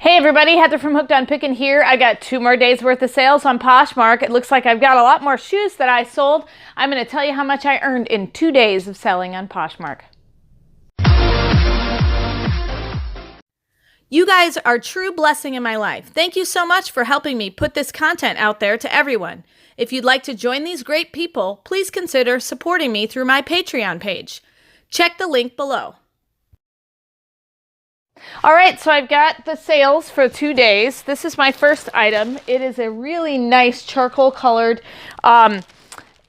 Hey everybody, Heather from Hooked on Pickin here. I got 2 more days worth of sales on Poshmark. It looks like I've got a lot more shoes that I sold. I'm going to tell you how much I earned in 2 days of selling on Poshmark. You guys are a true blessing in my life. Thank you so much for helping me put this content out there to everyone. If you'd like to join these great people, please consider supporting me through my Patreon page. Check the link below. All right, so I've got the sales for 2 days. This is my first item. It is a really nice charcoal colored a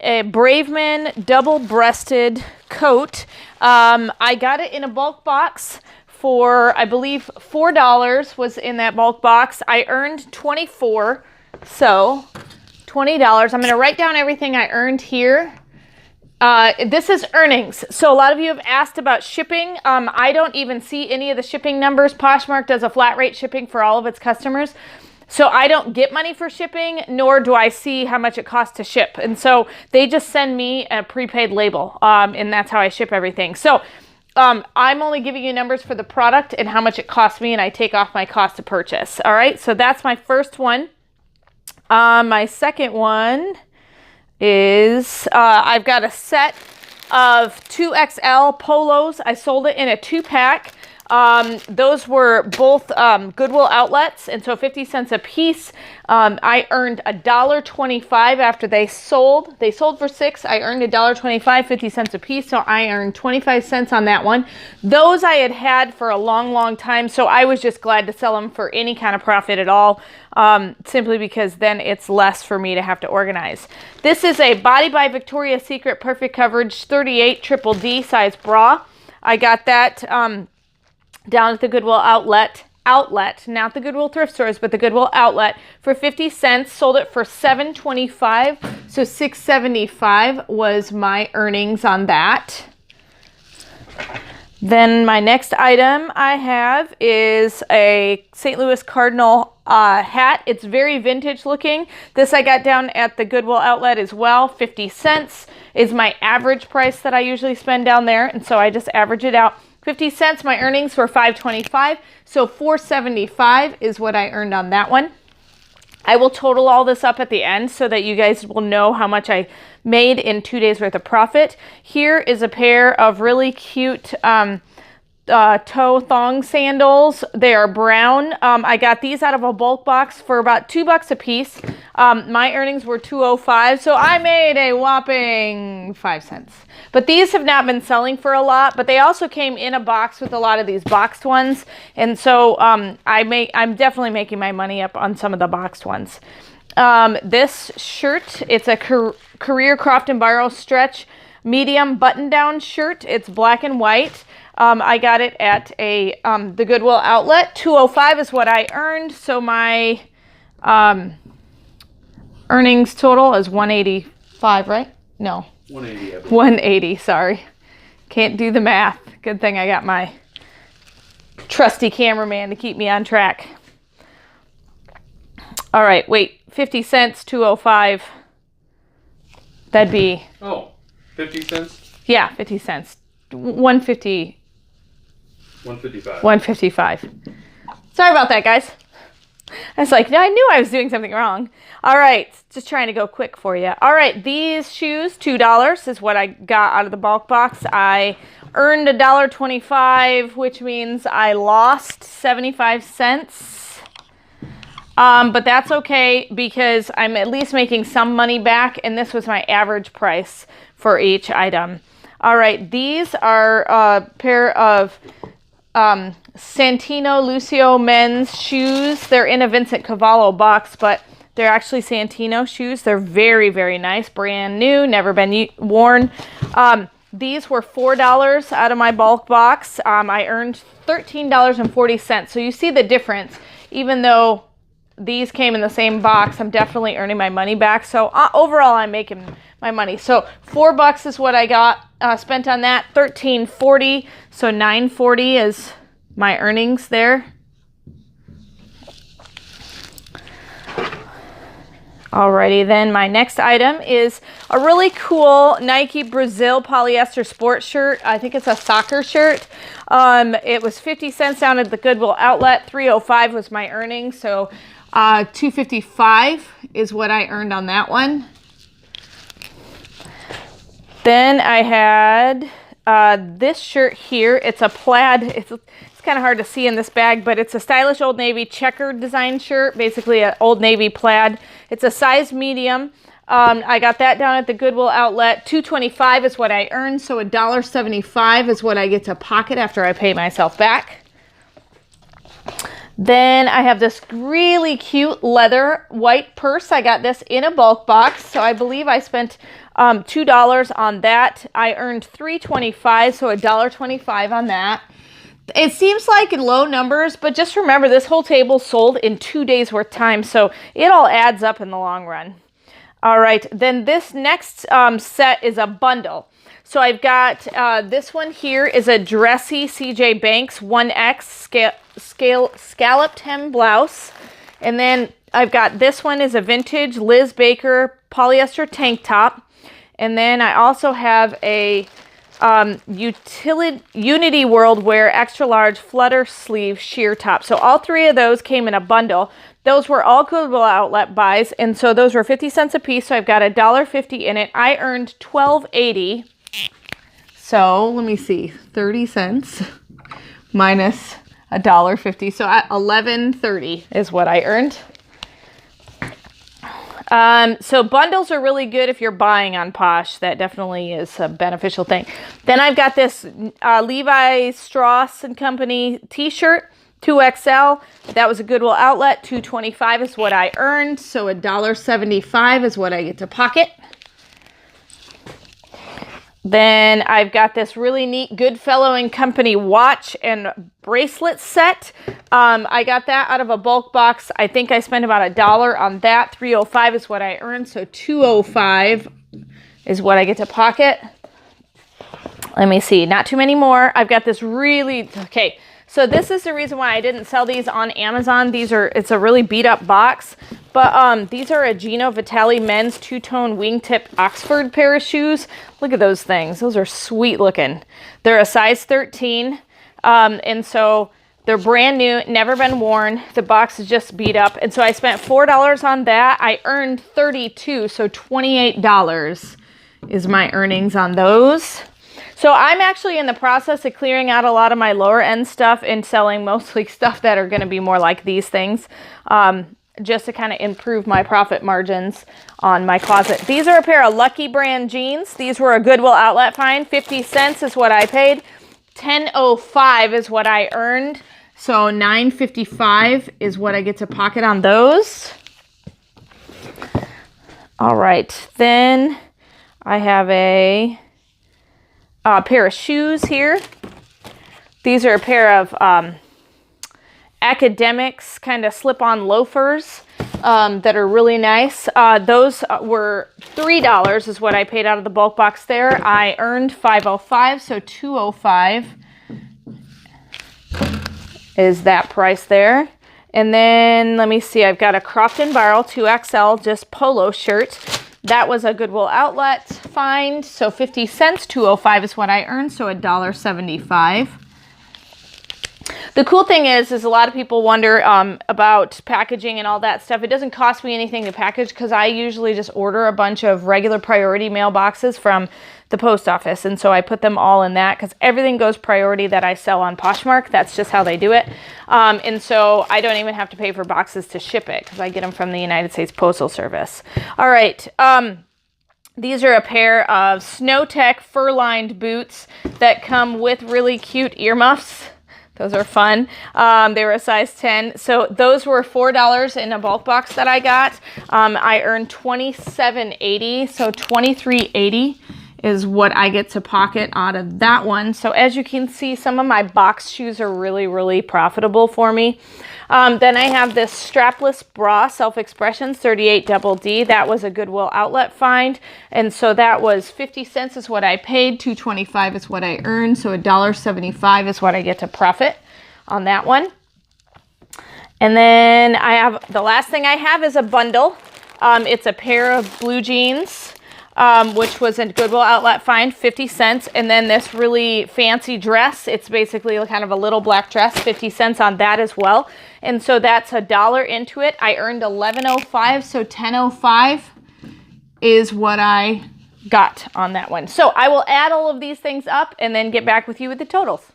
Braveman double-breasted coat. I got it in a bulk box for, I believe, $4 was in that bulk box. I earned $24, so $20. I'm going to write down everything I earned here. This is earnings. So a lot of you have asked about shipping. I don't even see any of the shipping numbers. Poshmark does a flat rate shipping for all of its customers. So I don't get money for shipping, nor do I see how much it costs to ship. And so they just send me a prepaid label, and that's how I ship everything. So I'm only giving you numbers for the product and how much it costs me, and I take off my cost to purchase. All right, so that's my first one. My second one is I've got a set of 2XL polos. I sold it in a 2-pack. Those were both Goodwill outlets, and so 50 cents a piece. I earned $1.25 after they sold. They sold for $6. I earned $1.25, 50 cents a piece, so I earned 25 cents on that one. Those I had for a long time, so I was just glad to sell them for any kind of profit at all, simply because then it's less for me to have to organize. This is a Body by Victoria's Secret Perfect Coverage 38 Triple D size bra. I got that down at the Goodwill outlet, not the Goodwill thrift stores, but the Goodwill outlet for 50 cents, sold it for $7.25, so $6.75 was my earnings on that. Then my next item I have is a St. Louis Cardinal hat. It's very vintage looking. This I got down at the Goodwill outlet as well. 50 cents is my average price that I usually spend down there, and so I just average it out. 50 cents, my earnings were $5.25, so $4.75 is what I earned on that one. I will total all this up at the end so that you guys will know how much I made in 2 days worth of profit. Here is a pair of really cute toe thong sandals. They are brown. I got these out of a bulk box for about $2 a piece. My earnings were $2.05, so I made a whopping 5 cents. But these have not been selling for a lot, but they also came in a box with a lot of these boxed ones, and so I'm definitely making my money up on some of the boxed ones. This shirt, it's a Career Croft and Barrow stretch medium button-down shirt. It's black and white. I got it at the Goodwill outlet. $2.05 is what I earned, so my earnings total is $185, right? No. 180. 180, sorry. Can't do the math. Good thing I got my trusty cameraman to keep me on track. All right, wait. 50 cents, $2.05. That'd be... Oh, 50 cents? Yeah, 50 cents. 150. 155. 155. Sorry about that, guys. I was like, I knew I was doing something wrong. All right, just trying to go quick for you. All right, these shoes, $2 is what I got out of the bulk box. I earned $1.25, which means I lost 75 cents. But that's okay because I'm at least making some money back, and this was my average price for each item. All right, these are a pair of Santino Lucio men's shoes. They're in a Vincent Cavallo box, but they're actually Santino shoes. They're very, very nice, brand new, never been worn. These were $4 out of my bulk box. I earned $13.40. So you see the difference. Even though these came in the same box, I'm definitely earning my money back. So overall, I'm making my money. So $4 is what I got spent on that. $13.40, so $9.40 is my earnings there. Alrighty, then my next item is a really cool Nike Brazil polyester sports shirt. I think it's a soccer shirt. It was 50 cents down at the Goodwill outlet. $3.05 was my earnings, so $2.55 is what I earned on that one. Then I had this shirt here. It's a plaid. It's kind of hard to see in this bag, but it's a stylish Old Navy checkered design shirt, basically an Old Navy plaid. It's a size medium. I got that down at the Goodwill outlet. $2.25 is what I earned, so $1.75 is what I get to pocket after I pay myself back. Then I have this really cute leather white purse. I got this in a bulk box, so I believe I spent $2 on that. I earned $3.25, so $1.25 on that. It seems like low numbers, but just remember this whole table sold in 2 days worth of time, so it all adds up in the long run. All right, then this next set is a bundle. So I've got this one here is a dressy CJ Banks 1X scalloped hem blouse. And then I've got this one is a vintage Liz Baker polyester tank top. And then I also have a Unity World Wear extra large flutter sleeve sheer top. So all three of those came in a bundle. Those were all Goodwill outlet buys, and so those were 50 cents a piece, so I've got $1.50 in it. I earned $12.80. So let me see, 30 cents minus $1.50. So $11.30 is what I earned. So bundles are really good if you're buying on Posh. That definitely is a beneficial thing. Then I've got this Levi Strauss & Company t-shirt, 2XL. That was a Goodwill outlet. $2.25 is what I earned. So $1.75 is what I get to pocket. Then I've got this really neat Goodfellow & Company watch and bracelet set. I got that out of a bulk box. I think I spent about $1 on that. $3.05 is what I earned. So $2.05 is what I get to pocket. Let me see. Not too many more. I've got this really... Okay. So this is the reason why I didn't sell these on Amazon. It's a really beat up box, but these are a Gino Vitale men's two-tone wingtip Oxford pair of shoes. Look at those things. Those are sweet looking. They're a size 13, and so they're brand new, never been worn. The box is just beat up, and so I spent $4 on that. I earned $32, so $28 is my earnings on those. So I'm actually in the process of clearing out a lot of my lower end stuff and selling mostly stuff that are going to be more like these things, just to kind of improve my profit margins on my closet. These are a pair of Lucky Brand jeans. These were a Goodwill outlet find. 50 cents is what I paid. $10.05 is what I earned. So $9.55 is what I get to pocket on those. All right, then I have a pair of shoes here. These are a pair of academics kind of slip-on loafers that are really nice. Those were $3 is what I paid out of the bulk box there. I earned $5.05, so $2.05 is that price there. And then let me see, I've got a Crofton Barrel 2XL just polo shirt. That was a Goodwill outlet find, so 50 cents, $2.05 is what I earned, so $1.75. The cool thing is a lot of people wonder about packaging and all that stuff. It doesn't cost me anything to package because I usually just order a bunch of regular priority mail boxes from the post office, and so I put them all in that because everything goes priority that I sell on Poshmark. That's just how they do it, and so I don't even have to pay for boxes to ship it because I get them from the United States Postal Service. All right, these are a pair of SnowTech fur-lined boots that come with really cute earmuffs. Those are fun. They were a size 10. So those were $4 in a bulk box that I got. I earned $27.80, so $23.80 is what I get to pocket out of that one. So as you can see, some of my box shoes are really, really profitable for me. Then I have this strapless bra, Self-Expressions 38 Double D. That was a Goodwill outlet find. And so that was 50 cents is what I paid. $2.25 is what I earned. So $1.75 is what I get to profit on that one. And then I have, the last thing I have is a bundle. It's a pair of blue jeans, which was a Goodwill outlet find, 50 cents. And then this really fancy dress, it's basically kind of a little black dress, 50 cents on that as well. And so that's $1 into it. I earned $11.05, so $10.05 is what I got on that one. So I will add all of these things up and then get back with you with the totals.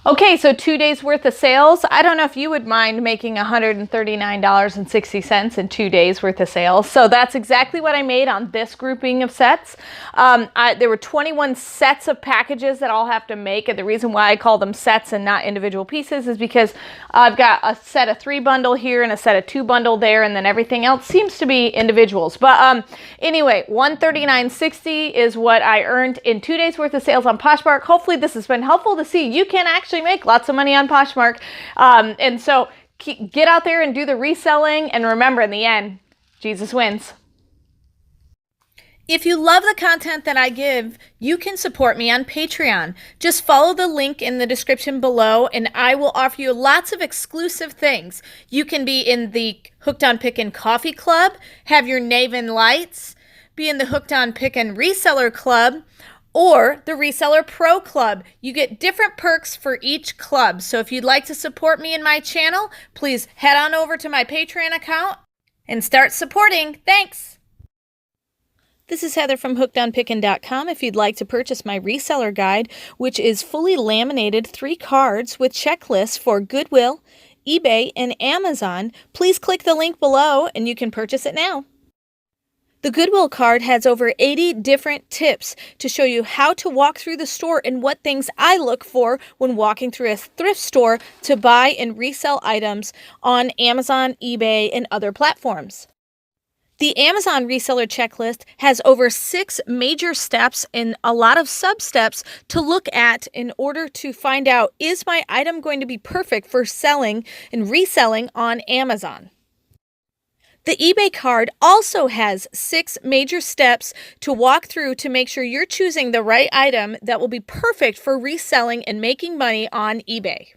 Okay, so 2 days worth of sales. I don't know if you would mind making $139.60 in 2 days worth of sales. So that's exactly what I made on this grouping of sets. There were 21 sets of packages that I'll have to make. And the reason why I call them sets and not individual pieces is because I've got a set of 3 bundle here and a set of 2 bundle there. And then everything else seems to be individuals. But anyway, $139.60 is what I earned in 2 days worth of sales on Poshmark. Hopefully this has been helpful to see you can actually make lots of money on Poshmark. And so get out there and do the reselling. And remember, in the end, Jesus wins. If you love the content that I give, you can support me on Patreon. Just follow the link in the description below and I will offer you lots of exclusive things. You can be in the Hooked on Pickin Coffee Club, have your Naven Lights, be in the Hooked on Pickin Reseller Club, or the Reseller Pro Club. You get different perks for each club. So if you'd like to support me in my channel, please head on over to my Patreon account and start supporting. Thanks. This is Heather from hookedonpickin.com. If you'd like to purchase my reseller guide, which is fully laminated 3 cards with checklists for Goodwill, eBay, and Amazon, please click the link below and you can purchase it now. The Goodwill card has over 80 different tips to show you how to walk through the store and what things I look for when walking through a thrift store to buy and resell items on Amazon, eBay, and other platforms. The Amazon reseller checklist has over 6 major steps and a lot of sub-steps to look at in order to find out, is my item going to be perfect for selling and reselling on Amazon? The eBay card also has 6 major steps to walk through to make sure you're choosing the right item that will be perfect for reselling and making money on eBay.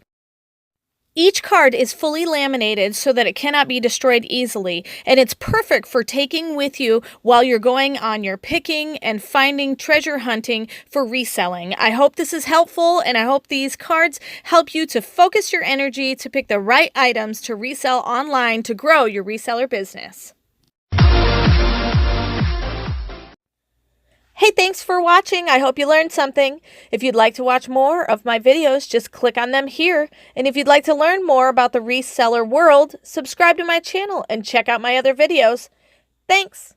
Each card is fully laminated so that it cannot be destroyed easily, and it's perfect for taking with you while you're going on your picking and finding treasure hunting for reselling. I hope this is helpful, and I hope these cards help you to focus your energy to pick the right items to resell online to grow your reseller business. Hey, thanks for watching. I hope you learned something. If you'd like to watch more of my videos, just click on them here. And if you'd like to learn more about the reseller world, subscribe to my channel and check out my other videos. Thanks.